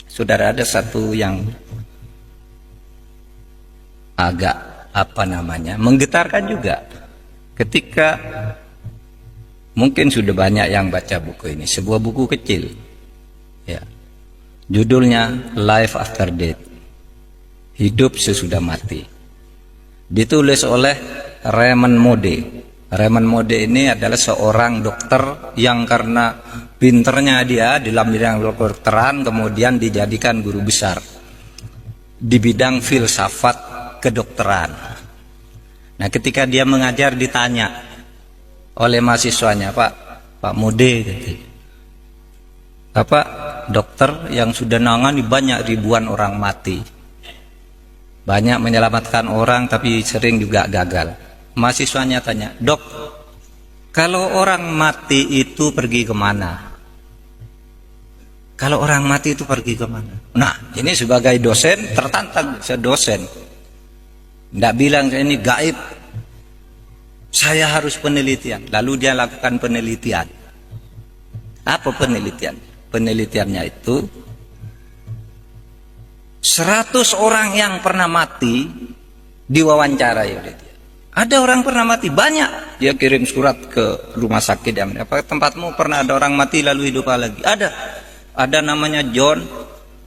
Saudara, ada satu yang agak menggetarkan juga ketika mungkin sudah banyak yang baca buku ini, sebuah buku kecil ya, judulnya Life After Death, hidup sesudah mati, ditulis oleh Raymond Moody. Raymond Moody ini adalah seorang dokter yang karena pinternya dia dalam bidang kedokteran kemudian dijadikan guru besar di bidang filsafat kedokteran. Nah, ketika dia mengajar ditanya oleh mahasiswanya, Pak Moody, Bapak dokter yang sudah nangani banyak ribuan orang mati, banyak menyelamatkan orang tapi sering juga gagal. Mahasiswanya tanya, Dok, kalau orang mati itu pergi kemana? Kalau orang mati itu pergi kemana? Nah, ini sebagai dosen tertantang, saya dosen. Tidak bilang saya ini gaib, saya harus penelitian. Lalu dia lakukan penelitian. Apa penelitian? Penelitiannya itu 100 orang yang pernah mati diwawancarai oleh dia. Ada orang pernah mati banyak, dia kirim surat ke rumah sakit. Apa tempatmu pernah ada orang mati lalu hidup lagi? Ada namanya John,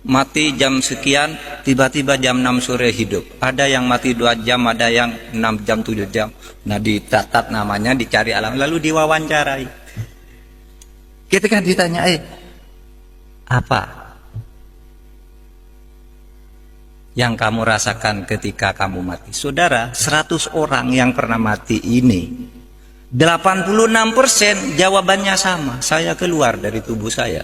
mati jam sekian, tiba-tiba jam 6 sore hidup. Ada yang mati 2 jam, ada yang 6 jam, 7 jam. Nah, dicatat namanya, dicari alam, lalu diwawancarai. Ketika ditanya, apa yang kamu rasakan ketika kamu mati? Saudara, 100 orang yang pernah mati ini, 86% jawabannya sama, saya keluar dari tubuh saya.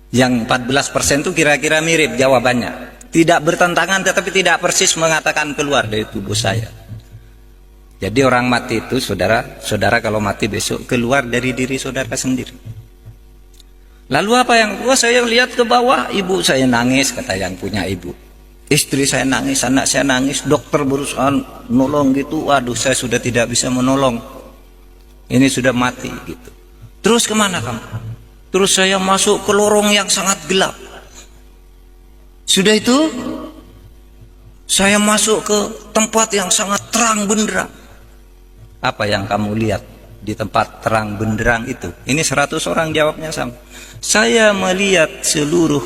Yang 14% itu kira-kira mirip jawabannya, tidak bertentangan tetapi tidak persis mengatakan keluar dari tubuh saya. Jadi orang mati itu, saudara kalau mati besok keluar dari diri saudara sendiri. Lalu apa yang saya lihat ke bawah, ibu saya nangis, kata yang punya ibu. Istri saya nangis, anak saya nangis, dokter berusaha nolong gitu. Waduh, saya sudah tidak bisa menolong. Ini sudah mati gitu. Terus kemana kamu? Terus saya masuk ke lorong yang sangat gelap. Sudah itu saya masuk ke tempat yang sangat terang benderang. Apa yang kamu lihat di tempat terang benderang itu? Ini 100 orang jawabnya sama. Saya melihat seluruh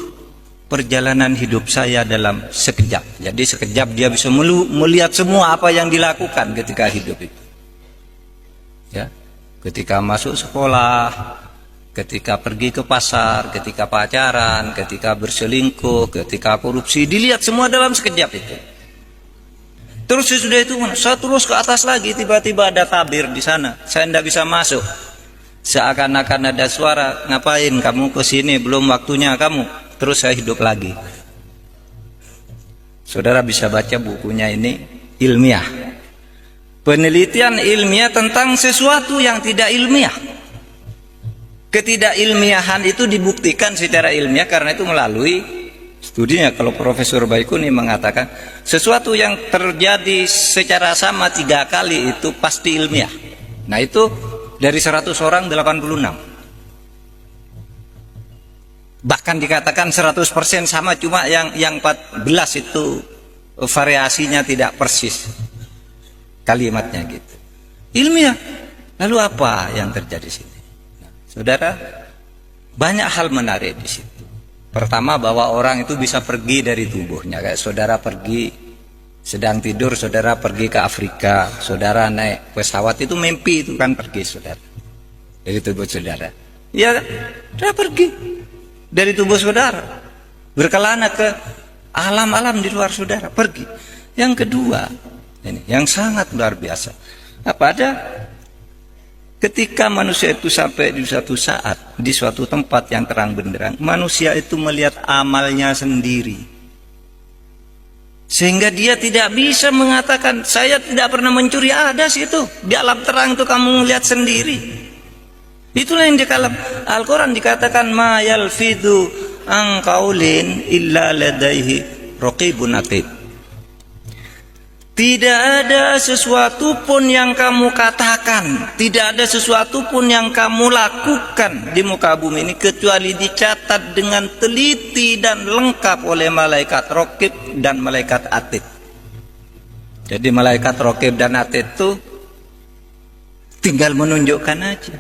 perjalanan hidup saya dalam sekejap. Jadi sekejap dia bisa melihat semua apa yang dilakukan ketika hidup itu. Ya, ketika masuk sekolah, ketika pergi ke pasar, ketika pacaran, ketika berselingkuh, ketika korupsi, dilihat semua dalam sekejap itu. Terus sesudah itu saya terus ke atas lagi, tiba-tiba ada tabir di sana. Saya tidak bisa masuk. Seakan-akan ada suara, ngapain kamu ke sini, belum waktunya kamu. Terus saya hidup lagi. Saudara bisa baca bukunya ini, ilmiah. Penelitian ilmiah tentang sesuatu yang tidak ilmiah. Ketidakilmiahan itu dibuktikan secara ilmiah karena itu melalui studinya. Kalau Profesor Baikuni mengatakan sesuatu yang terjadi secara sama 3 kali itu pasti ilmiah. Nah, itu dari 100 orang 86. Bahkan dikatakan 100% sama, cuma yang 14 itu variasinya tidak persis kalimatnya gitu. Ilmiah. Lalu apa yang terjadi di sini? Nah, saudara, banyak hal menarik di situ. Pertama, bahwa orang itu bisa pergi dari tubuhnya. Kayak saudara pergi sedang tidur, saudara pergi ke Afrika, saudara naik pesawat, itu mimpi, itu kan pergi saudara dari tubuh saudara. Ya, saudara pergi dari tubuh saudara, berkelana ke alam-alam di luar saudara, pergi. Yang kedua, ini yang sangat luar biasa. Apa ada? Ketika manusia itu sampai di suatu saat, di suatu tempat yang terang benderang, manusia itu melihat amalnya sendiri. Sehingga dia tidak bisa mengatakan, saya tidak pernah mencuri. Ada situ, di alam terang itu kamu melihat sendiri. Itulah yang di dalam Al-Quran dikatakan, ma yalfidu an qaulin illa ladaihi raqibun atid. Tidak ada sesuatu pun yang kamu katakan, tidak ada sesuatu pun yang kamu lakukan di muka bumi ini kecuali dicatat dengan teliti dan lengkap oleh malaikat Raqib dan malaikat Atid. Jadi malaikat Raqib dan Atid itu tinggal menunjukkan aja.